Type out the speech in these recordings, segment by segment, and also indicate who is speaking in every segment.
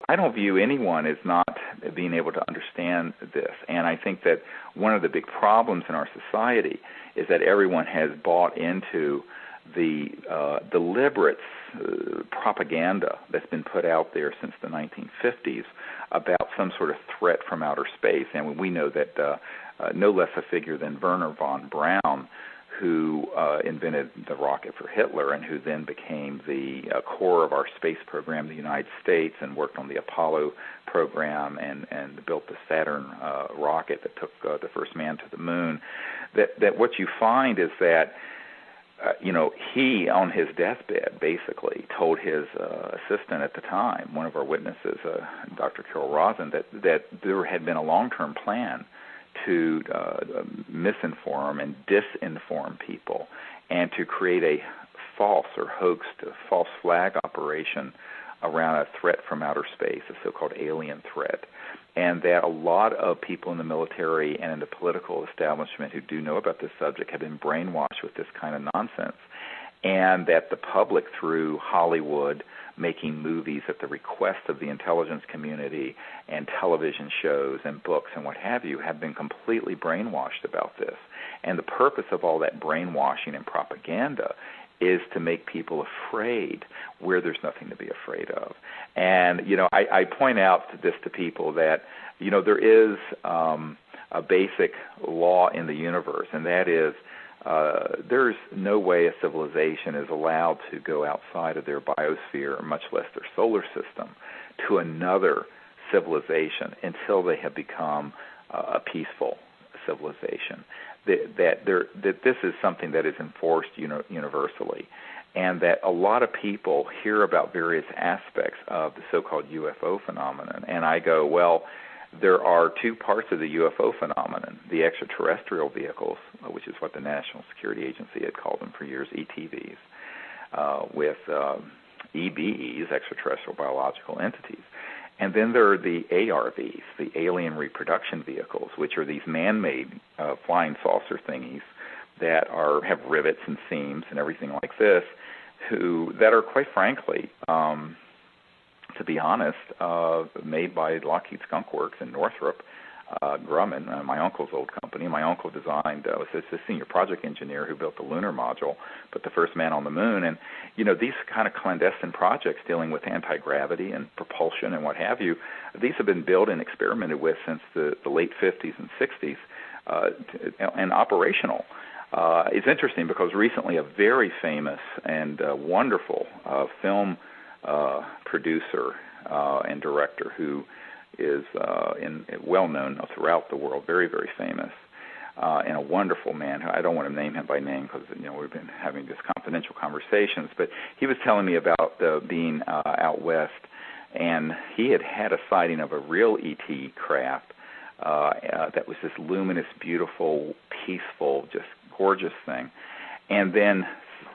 Speaker 1: I don't view anyone as not being able to understand this. And I think that one of the big problems in our society is that everyone has bought into the deliberate propaganda that's been put out there since the 1950s about some sort of threat from outer space. And we know that no less a figure than Wernher von Braun, who invented the rocket for Hitler and who then became the core of our space program in the United States and worked on the Apollo program and built the Saturn rocket that took the first man to the moon, that what you find is that he, on his deathbed, basically told his assistant at the time, one of our witnesses, Dr. Carol Rosen, that there had been a long-term plan to misinform and disinform people and to create a false or hoaxed false flag operation around a threat from outer space, a so-called alien threat, and that a lot of people in the military and in the political establishment who do know about this subject have been brainwashed with this kind of nonsense, and that the public, through Hollywood, making movies at the request of the intelligence community and television shows and books and what have you, have been completely brainwashed about this. And the purpose of all that brainwashing and propaganda is to make people afraid where there's nothing to be afraid of. And, I point out this to people that, there is a basic law in the universe, and that is there's no way a civilization is allowed to go outside of their biosphere, much less their solar system, to another civilization until they have become a peaceful civilization. That this is something that is enforced universally, and that a lot of people hear about various aspects of the so-called UFO phenomenon, and I go, well, there are two parts of the UFO phenomenon: the extraterrestrial vehicles, which is what the National Security Agency had called them for years, ETVs, with EBEs, extraterrestrial biological entities. And then there are the ARVs, the alien reproduction vehicles, which are these man-made flying saucer thingies that have rivets and seams and everything like this, that are, quite frankly, to be honest, made by Lockheed Skunk Works in Northrop Grumman, my uncle's old company. My uncle designed, was a senior project engineer who built the lunar module, put the first man on the moon. And, these kind of clandestine projects dealing with anti-gravity and propulsion and what have you, these have been built and experimented with since the late 50s and 60s and operational. It's interesting because recently a very famous and wonderful film producer and director who is well known throughout the world, very, very famous, and a wonderful man. I don't want to name him by name because we've been having just confidential conversations. But he was telling me about being out west, and he had a sighting of a real ET craft that was this luminous, beautiful, peaceful, just gorgeous thing. And then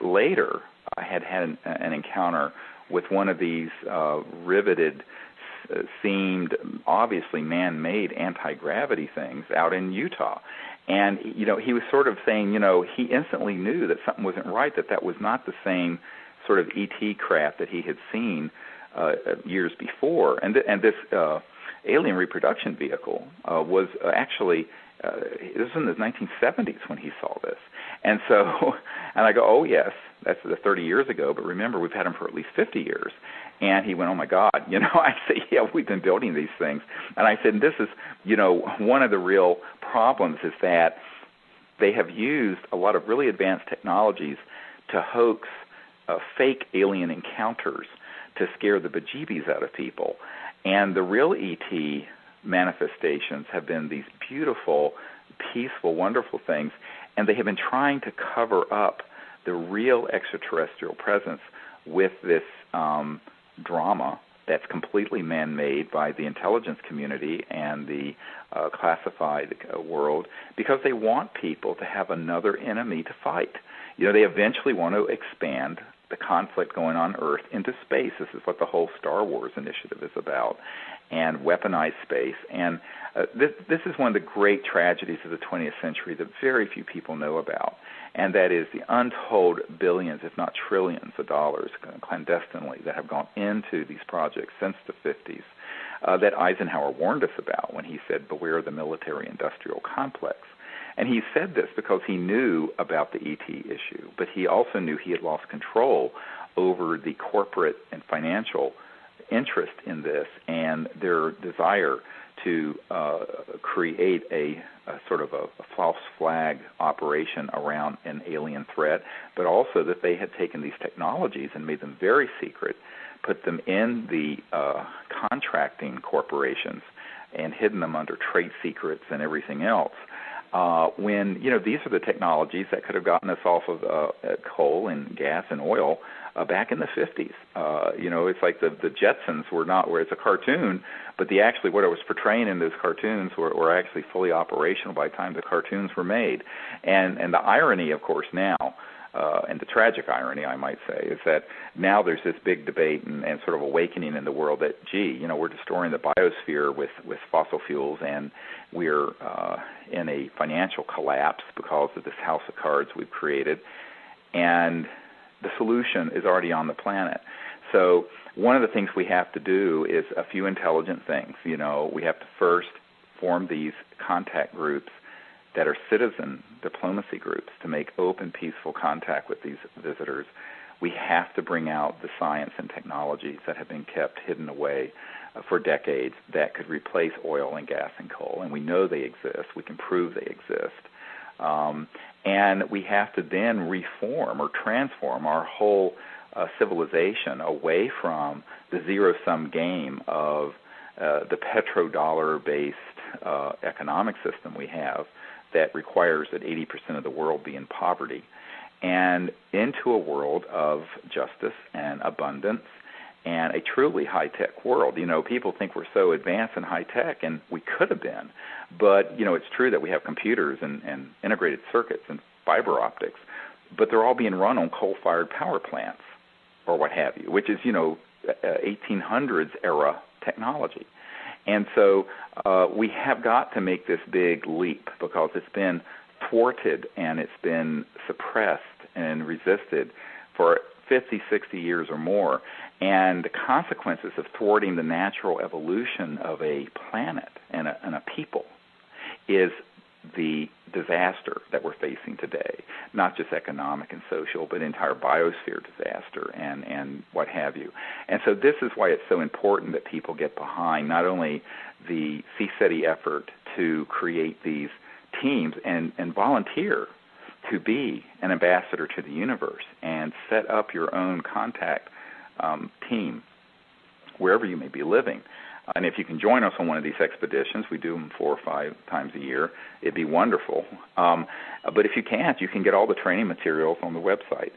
Speaker 1: later, I had an encounter with one of these riveted, seemed obviously man-made anti-gravity things out in Utah. And, he was sort of saying, he instantly knew that something wasn't right, that was not the same sort of ET craft that he had seen years before. And this alien reproduction vehicle was actually, this was in the 1970s when he saw this. And so, and I go, oh, yes, that's 30 years ago, but remember, we've had them for at least 50 years. And he went, oh, my God. I said, yeah, we've been building these things. And I said, this is, one of the real problems is that they have used a lot of really advanced technologies to hoax fake alien encounters to scare the bejeebies out of people. And the real ET manifestations have been these beautiful, peaceful, wonderful things, and they have been trying to cover up the real extraterrestrial presence with this drama that's completely man-made by the intelligence community and the classified world, because they want people to have another enemy to fight. They eventually want to expand the conflict going on Earth into space. This is what the whole Star Wars initiative is about, and weaponized space. And this is one of the great tragedies of the 20th century that very few people know about, and that is the untold billions, if not trillions of dollars clandestinely that have gone into these projects since the 50s that Eisenhower warned us about when he said, beware the military-industrial complex. And he said this because he knew about the ET issue, but he also knew he had lost control over the corporate and financial interest in this and their desire to create a sort of a false flag operation around an alien threat, but also that they had taken these technologies and made them very secret, put them in the contracting corporations and hidden them under trade secrets and everything else. When, these are the technologies that could have gotten us off of coal and gas and oil back in the 50s. It's like the Jetsons were not where it's a cartoon, but what it was portraying in those cartoons were actually fully operational by the time the cartoons were made. And the irony, of course, now, and the tragic irony, I might say, is that now there's this big debate and sort of awakening in the world that, we're destroying the biosphere with fossil fuels, and we're in a financial collapse because of this house of cards we've created, and the solution is already on the planet. So one of the things we have to do is a few intelligent things. We have to first form these contact groups that are citizen diplomacy groups to make open, peaceful contact with these visitors. We have to bring out the science and technologies that have been kept hidden away for decades that could replace oil and gas and coal, and we know they exist. We can prove they exist. And we have to then reform or transform our whole civilization away from the zero-sum game of the petrodollar-based economic system we have that requires that 80% of the world be in poverty, and into a world of justice and abundance and a truly high-tech world. People think we're so advanced and high-tech, and we could have been. But, it's true that we have computers and integrated circuits and fiber optics, but they're all being run on coal-fired power plants or what have you, which is, 1800s era technology. And so we have got to make this big leap because it's been thwarted and it's been suppressed and resisted for 50, 60 years or more. And the consequences of thwarting the natural evolution of a planet and a people is the disaster that we're facing today, not just economic and social, but entire biosphere disaster and what have you. And so this is why it's so important that people get behind not only the CSETI effort to create these teams and volunteer to be an ambassador to the universe and set up your own contact team wherever you may be living. And if you can join us on one of these expeditions, we do them 4 or 5 times a year, it'd be wonderful. But if you can't, you can get all the training materials on the website.